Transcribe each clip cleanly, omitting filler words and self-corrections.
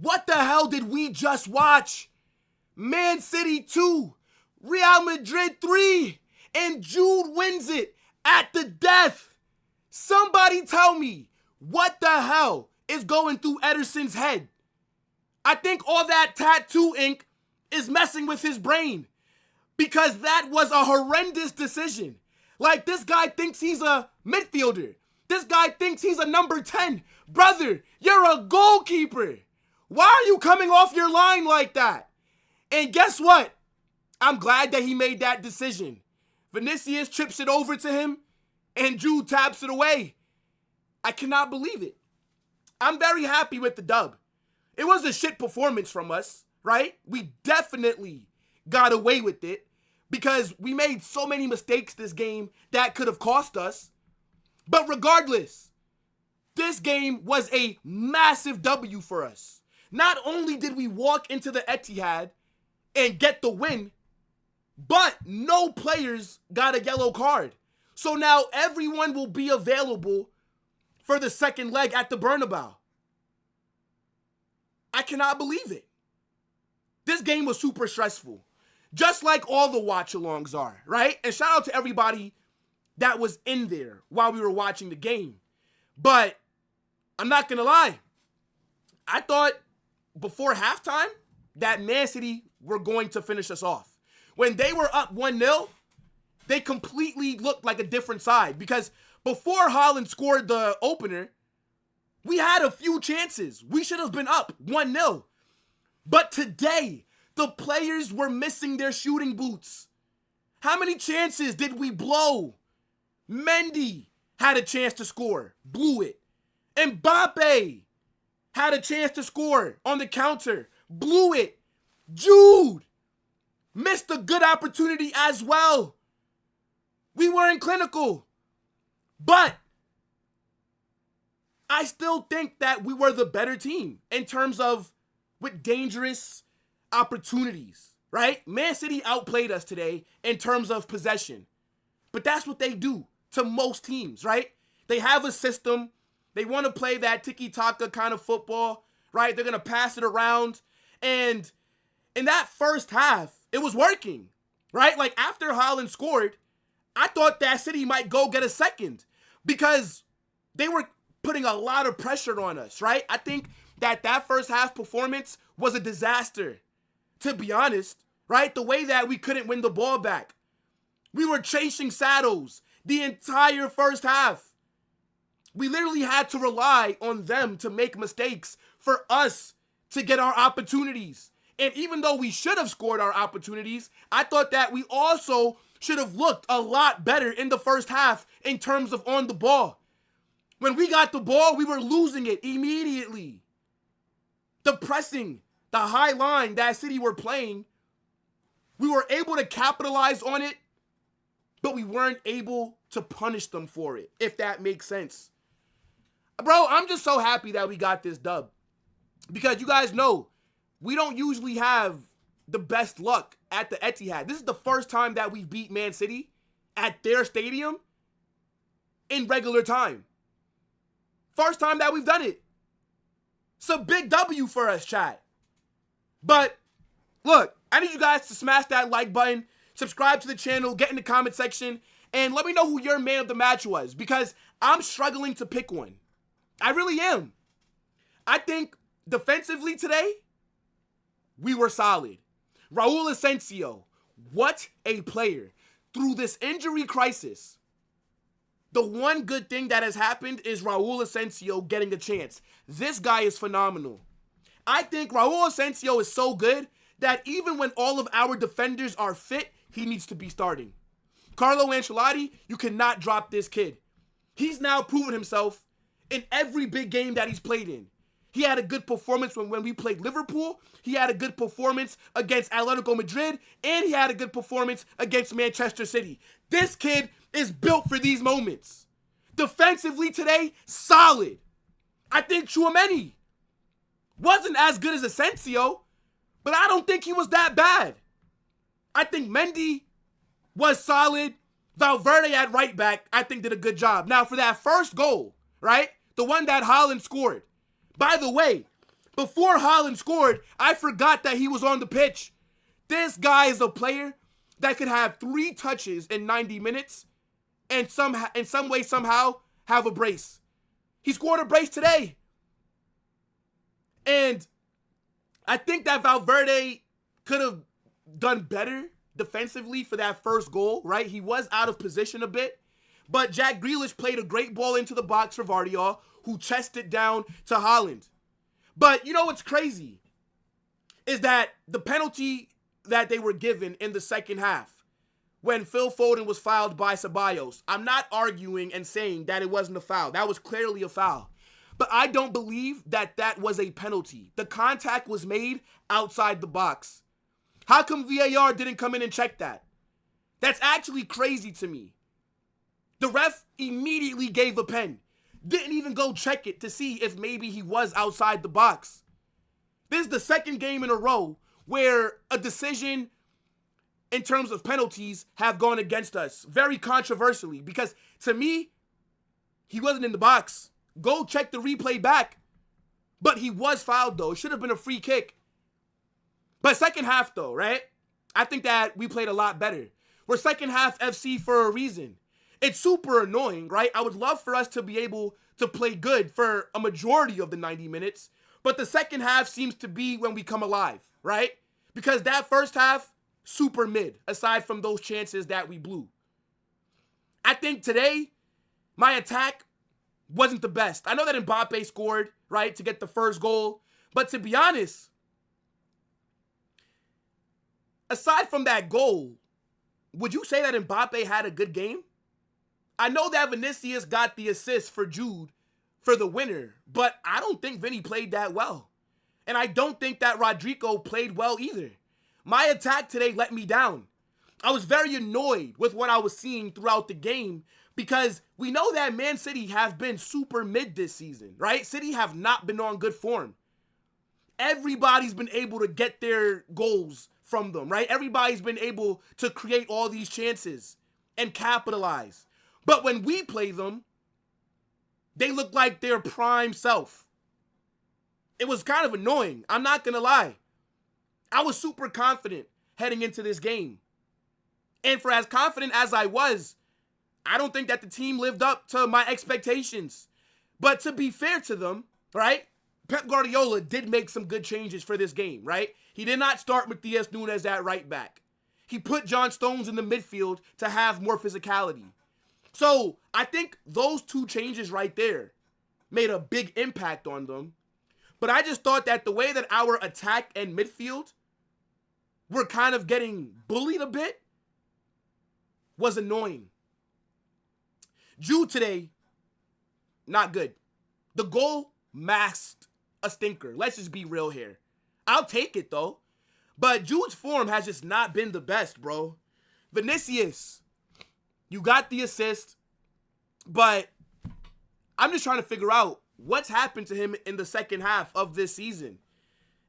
What the hell did we just watch? Man City 2, Real Madrid 3, and Jude wins it at the death. Somebody tell me, what the hell is going through Ederson's head? I think all that tattoo ink is messing with his brain, because that was a horrendous decision. Like, this guy thinks he's a midfielder. This guy thinks he's a number 10. Brother, you're a goalkeeper. Why are you coming off your line like that? And guess what? I'm glad that he made that decision. Vinicius chips it over to him, and Jude taps it away. I cannot believe it. I'm very happy with the dub. It was a shit performance from us, right? We definitely got away with it because we made so many mistakes this game that could have cost us. But regardless, this game was a massive W for us. Not only did we walk into the Etihad and get the win, but no players got a yellow card. So now everyone will be available for the second leg at the Bernabeu. I cannot believe it. This game was super stressful, just like all the watch-alongs are, right? And shout out to everybody that was in there while we were watching the game. But I'm not going to lie. I thought before halftime that Man City were going to finish us off. When they were up 1-0, they completely looked like a different side, because before Haaland scored the opener, we had a few chances. We should have been up 1-0. But today, the players were missing their shooting boots. How many chances did we blow? Mendy had a chance to score, blew it. Mbappe had a chance to score on the counter, blew it. Jude missed a good opportunity as well. We weren't clinical. But I still think that we were the better team in terms of with dangerous opportunities, right? Man City outplayed us today in terms of possession. But that's what they do to most teams, right? They have a system. They want to play that tiki-taka kind of football, right? They're going to pass it around. And in that first half, it was working, right? Like, after Haaland scored, I thought that City might go get a second because they were putting a lot of pressure on us, right? I think that first half performance was a disaster, to be honest, right? The way that we couldn't win the ball back. We were chasing shadows the entire first half. We literally had to rely on them to make mistakes for us to get our opportunities. And even though we should have scored our opportunities, I thought that we also should have looked a lot better in the first half in terms of on the ball. When we got the ball, we were losing it immediately. The pressing, the high line that City were playing, we were able to capitalize on it, but we weren't able to punish them for it, if that makes sense. Bro, I'm just so happy that we got this dub. Because you guys know, we don't usually have the best luck at the Etihad. This is the first time that we beat Man City at their stadium in regular time. First time that we've done it. It's a big W for us, chat. But, look, I need you guys to smash that like button, subscribe to the channel, get in the comment section, and let me know who your man of the match was, because I'm struggling to pick one. I really am. I think defensively today, we were solid. Raul Asensio, what a player. Through this injury crisis, the one good thing that has happened is Raul Asensio getting a chance. This guy is phenomenal. I think Raul Asensio is so good that even when all of our defenders are fit, he needs to be starting. Carlo Ancelotti, you cannot drop this kid. He's now proven himself in every big game that he's played in. He had a good performance when we played Liverpool. He had a good performance against Atletico Madrid. And he had a good performance against Manchester City. This kid is built for these moments. Defensively today, solid. I think Tchouaméni wasn't as good as Asensio, but I don't think he was that bad. I think Mendy was solid. Valverde at right back, I think, did a good job. Now, for that first goal, right? The one that Haaland scored. By the way, Before Haaland scored, I forgot that he was on the pitch. This guy is a player that could have 3 touches in 90 minutes and in some way, somehow, have a brace. He scored a brace today. And I think that Valverde could have done better defensively for that first goal, right? He was out of position a bit. But Jack Grealish played a great ball into the box for Vardiol, who chested it down to Haaland. But you know what's crazy? Is that the penalty that they were given in the second half, when Phil Foden was fouled by Ceballos, I'm not arguing and saying that it wasn't a foul. That was clearly a foul. But I don't believe that that was a penalty. The contact was made outside the box. How come VAR didn't come in and check that? That's actually crazy to me. The ref immediately gave a pen. Didn't even go check it to see if maybe he was outside the box. This is the second game in a row where a decision in terms of penalties have gone against us. Very controversially, because to me, he wasn't in the box. Go check the replay back. But he was fouled though. It should have been a free kick. But second half though, right? I think that we played a lot better. We're second half FC for a reason. It's super annoying, right? I would love for us to be able to play good for a majority of the 90 minutes. But the second half seems to be when we come alive, right? Because that first half, super mid, aside from those chances that we blew. I think today, my attack wasn't the best. I know that Mbappe scored, right, to get the first goal. But to be honest, aside from that goal, would you say that Mbappe had a good game? I know that Vinicius got the assist for Jude for the winner, but I don't think Vinny played that well. And I don't think that Rodrigo played well either. My attack today let me down. I was very annoyed with what I was seeing throughout the game because we know that Man City have been super mid this season, right? City have not been on good form. Everybody's been able to get their goals from them, right? Everybody's been able to create all these chances and capitalize. But when we play them, they look like their prime self. It was kind of annoying. I'm not going to lie. I was super confident heading into this game. And for as confident as I was, I don't think that the team lived up to my expectations. But to be fair to them, right? Pep Guardiola did make some good changes for this game, right? He did not start Matías Núñez at right back. He put John Stones in the midfield to have more physicality. So I think those 2 changes right there made a big impact on them. But I just thought that the way that our attack and midfield were kind of getting bullied a bit was annoying. Jude today, not good. The goal masked a stinker. Let's just be real here. I'll take it though. But Jude's form has just not been the best, bro. Vinicius, you got the assist, but I'm just trying to figure out what's happened to him in the second half of this season.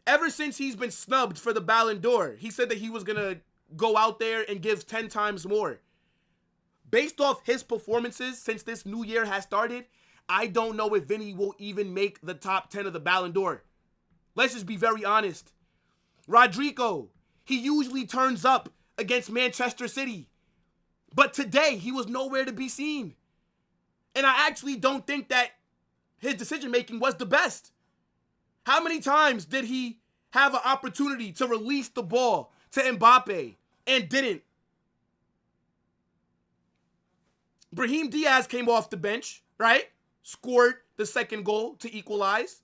Ever since he's been snubbed for the Ballon d'Or, he said that he was going to go out there and give 10 times more. Based off his performances since this new year has started, I don't know if Vinny will even make the top 10 of the Ballon d'Or. Let's just be very honest. Rodrigo, he usually turns up against Manchester City. But today, he was nowhere to be seen. And I actually don't think that his decision-making was the best. How many times did he have an opportunity to release the ball to Mbappe and didn't? Brahim Diaz came off the bench, right? Scored the second goal to equalize.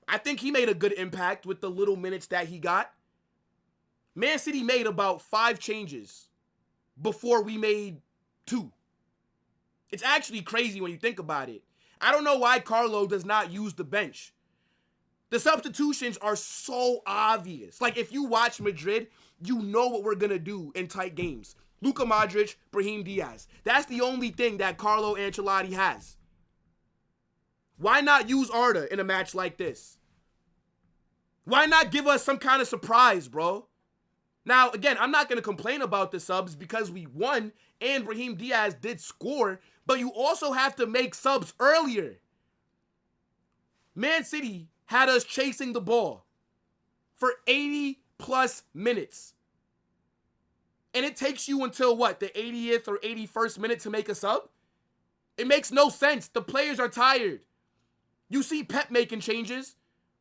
I think he made a good impact with the little minutes that he got. Man City made about 5 changes before we made 2. It's actually crazy when you think about it. I don't know why Carlo does not use the bench. The substitutions are so obvious. Like, if you watch Madrid, you know what we're going to do in tight games. Luka Modric, Brahim Diaz. That's the only thing that Carlo Ancelotti has. Why not use Arda in a match like this? Why not give us some kind of surprise, bro? Now, again, I'm not going to complain about the subs because we won and Brahim Diaz did score, but you also have to make subs earlier. Man City had us chasing the ball for 80 plus minutes. And it takes you until what, the 80th or 81st minute to make a sub? It makes no sense. The players are tired. You see Pep making changes.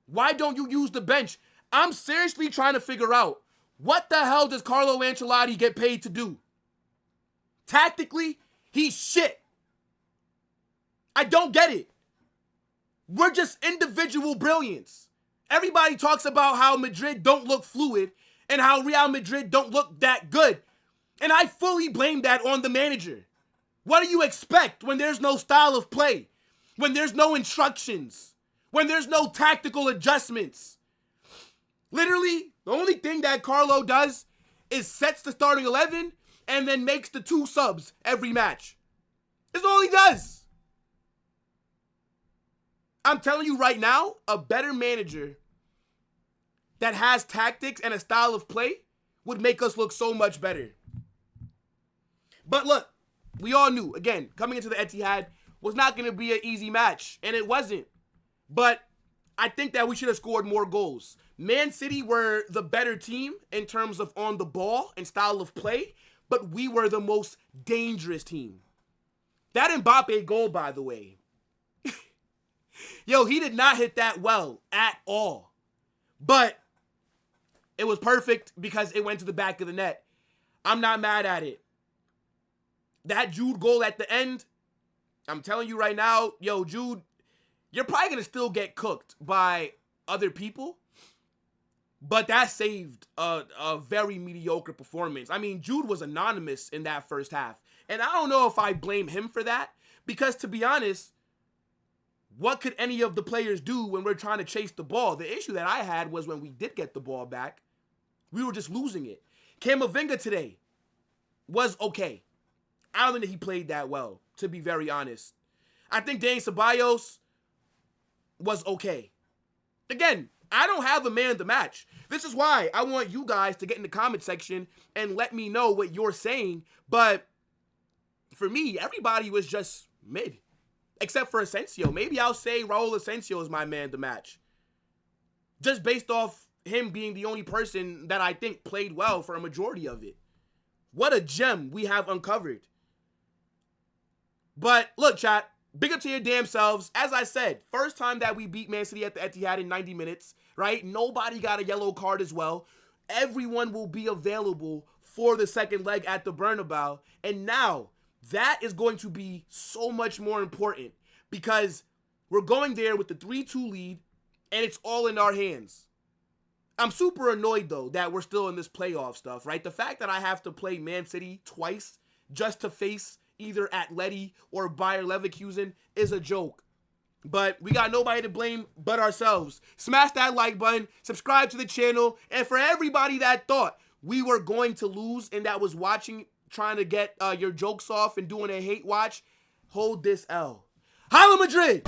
Why don't you use the bench? I'm seriously trying to figure out, what the hell does Carlo Ancelotti get paid to do? Tactically, he's shit. I don't get it. We're just individual brilliance. Everybody talks about how Madrid don't look fluid and how Real Madrid don't look that good. And I fully blame that on the manager. What do you expect when there's no style of play? When there's no instructions? When there's no tactical adjustments? Literally, the only thing that Carlo does is sets the starting 11 and then makes the 2 subs every match. That's all he does. I'm telling you right now, a better manager that has tactics and a style of play would make us look so much better. But look, we all knew, again, coming into the Etihad was not going to be an easy match, and it wasn't. But I think that we should have scored more goals. Man City were the better team in terms of on the ball and style of play, but we were the most dangerous team. That Mbappe goal, by the way, yo, he did not hit that well at all. But it was perfect because it went to the back of the net. I'm not mad at it. That Jude goal at the end, I'm telling you right now, yo, Jude, you're probably going to still get cooked by other people. But that saved a very mediocre performance. I mean, Jude was anonymous in that first half. And I don't know if I blame him for that. Because to be honest, what could any of the players do when we're trying to chase the ball? The issue that I had was when we did get the ball back, we were just losing it. Camavinga today was okay. I don't think that he played that well, to be very honest. I think Dani Ceballos was okay. Again, I don't have a man of the match. This is why I want you guys to get in the comment section and let me know what you're saying. But for me, everybody was just mid. Except for Asensio. Maybe I'll say Raul Asensio is my man of the match. Just based off him being the only person that I think played well for a majority of it. What a gem we have uncovered. But look, chat, big up to your damn selves. As I said, first time that we beat Man City at the Etihad in 90 minutes, right? Nobody got a yellow card as well. Everyone will be available for the second leg at the Bernabeu. And now, that is going to be so much more important because we're going there with the 3-2 lead and it's all in our hands. I'm super annoyed, though, that we're still in this playoff stuff, right? The fact that I have to play Man City twice just to face either Atleti or Bayer Leverkusen is a joke. But we got nobody to blame but ourselves. Smash that like button, subscribe to the channel, and for everybody that thought we were going to lose and that was watching, trying to get your jokes off and doing a hate watch, hold this L. Holla Madrid!